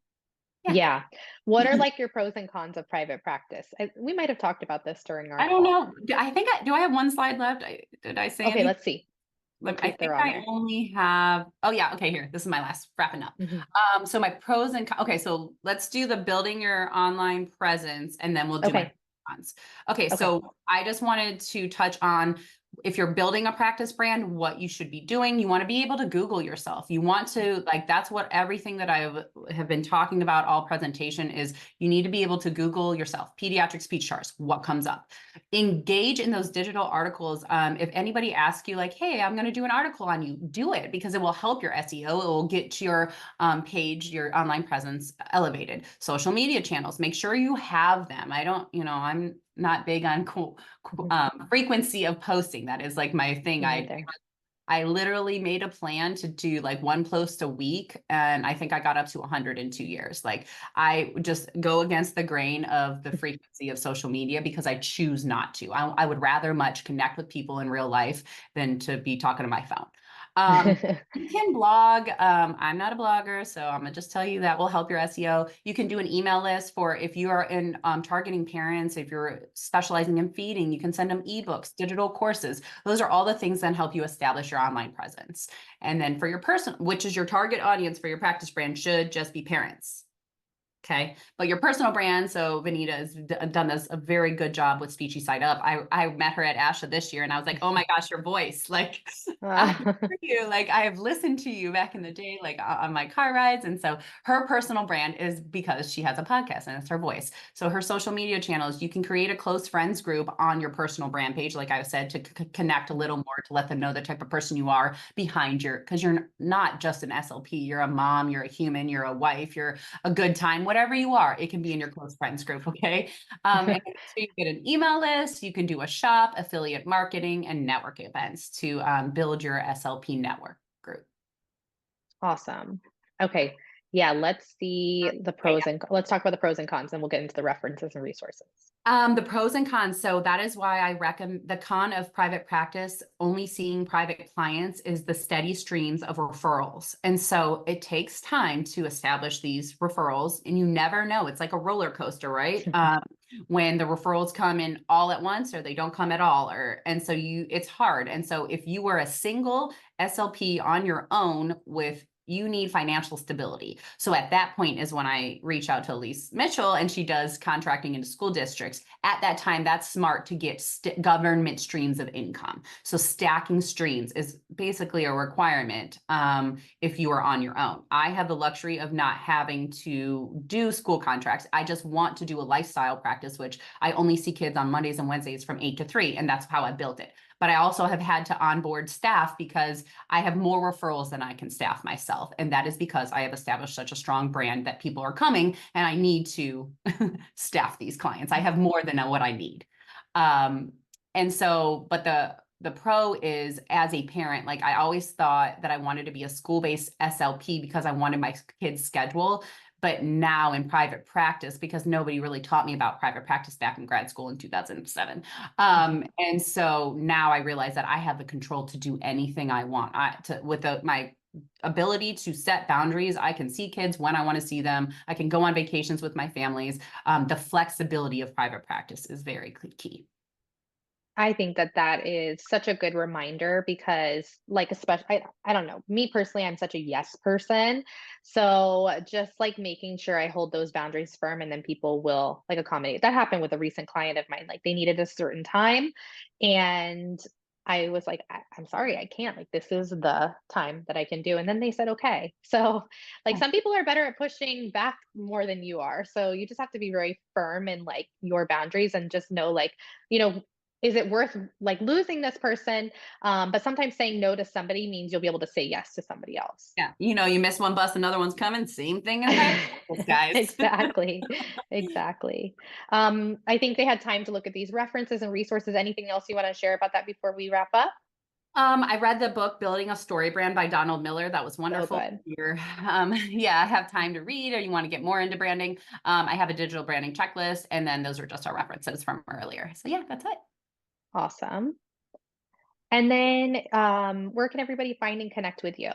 Yeah. Yeah. What are like your pros and cons of private practice? We might have talked about this during our I don't call. know. I think do I have one slide left? Did I say Okay, anything? let's see. Let's see I if they're think on I there. only have, oh yeah, okay, here. This is my last wrapping up. Hmm. So my pros and okay, so let's do the building your online presence and then we'll do my Okay. cons. Okay, Okay. so I just wanted to touch on if you're building a practice brand, what you should be doing. You want to be able to Google yourself. You want to like that's what everything that have been talking about all presentation is you need to be able to Google yourself. Pediatric speech charts, what comes up? Engage in those digital articles. If anybody asks you like, hey, I'm going to do an article on you, do it because it will help your SEO. It will get your page, your online presence elevated. Social media channels, make sure you have them. I don't, I'm not big on Mhm. frequency of posting. That is like my thing. Me neither. I literally made a plan to do like one post a week, and I think I got up to 100 in 2 years. Like I would just go against the grain of the frequency of social media because I choose not to. I would rather much connect with people in real life than to be talking to my phone. You can blog. I'm not a blogger, so I'm gonna just tell you that will help your SEO. You can do an email list for if you are in targeting parents, if you're specializing in feeding, you can send them ebooks, digital courses. Those are all the things that help you establish your online presence. And then for your person, which is your target audience for your practice brand, should just be parents. Okay. But your personal brand. So Vanita has done this a very good job with Speechy Side Up. I met her at ASHA this year and I was like, oh my gosh, your voice. Like I can hear you. Like I have listened to you back in the day, like on my car rides. And so her personal brand is because she has a podcast and it's her voice. So her social media channels, you can create a close friends group on your personal brand page, like I said, to connect a little more, to let them know the type of person you are behind because you're not just an SLP. You're a mom, you're a human, you're a wife, you're a good time, whatever you are, it can be in your close friends group. Okay. And so you get an email list, you can do a shop, affiliate marketing, and network events to build your SLP network group. Awesome. Okay. Yeah, let's see the Okay. pros and let's talk about the pros and cons and we'll get into the references and resources. The pros and cons. So that is why I recommend the con of private practice, only seeing private clients is the steady streams of referrals. And so it takes time to establish these referrals and you never know. It's like a roller coaster, right? When the referrals come in all at once or they don't come at all, and so it's hard. And so if you were a single SLP on your own you need financial stability. So at that point is when I reach out to Elise Mitchell and she does contracting into school districts. At that time, that's smart to get government streams of income. So stacking streams is basically a requirement if you are on your own. I have the luxury of not having to do school contracts. I just want to do a lifestyle practice, which I only see kids on Mondays and Wednesdays from 8 to 3. And that's how I built it. But I also have had to onboard staff because I have more referrals than I can staff myself. And that is because I have established such a strong brand that people are coming and I need to staff these clients. I have more than what I need. And so, but the pro is as a parent, like I always thought that I wanted to be a school-based SLP because I wanted my kids' schedule. But now in private practice, because nobody really taught me about private practice back in grad school in 2007. And so now I realize that I have the control to do anything I want. With my ability to set boundaries, I can see kids when I want to see them. I can go on vacations with my families. The flexibility of private practice is very key. I think that that is such a good reminder because, like, especially, I don't know, me personally, I'm such a yes person. So just like making sure I hold those boundaries firm and then people will like accommodate. That happened with a recent client of mine. Like, they needed a certain time. And I was like, I'm sorry, I can't. Like, this is the time that I can do. And then they said, okay. So, like, some people are better at pushing back more than you are. So you just have to be very firm in like your boundaries and just know, like, you know, is it worth like losing this person? But sometimes saying no to somebody means you'll be able to say yes to somebody else. Yeah. You miss one bus, another one's coming. Same thing in high school, guys. Exactly. Exactly. I think they had time to look at these references and resources. Anything else you want to share about that before we wrap up? I read the book Building a Story Brand by Donald Miller. That was So wonderful. good. Yeah, have time to read or you want to get more into branding. I have a digital branding checklist, and then those are just our references from earlier. So yeah, that's it. Awesome. And then where can everybody find and connect with you?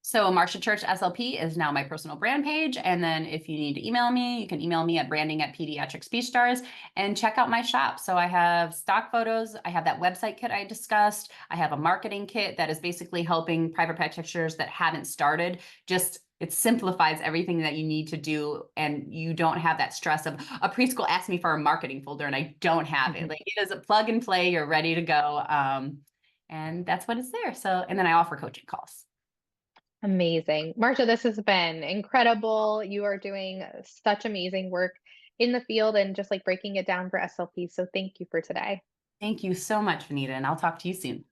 So Marcia Church SLP is now my personal brand page. And then if you need to email me, you can email me at branding@pediatricspeechstars and check out my shop. So I have stock photos. I have that website kit I discussed. I have a marketing kit that is basically helping private practitioners that haven't started. Just it simplifies everything that you need to do, and you don't have that stress of a preschool asked me for a marketing folder and I don't have it. Mhm. Like it is a plug and play. You're ready to go. And that's what it's there. So, and then I offer coaching calls. Amazing. Marcia, this has been incredible. You are doing such amazing work in the field and just like breaking it down for SLP. So thank you for today. Thank you so much, Vanita, and I'll talk to you soon.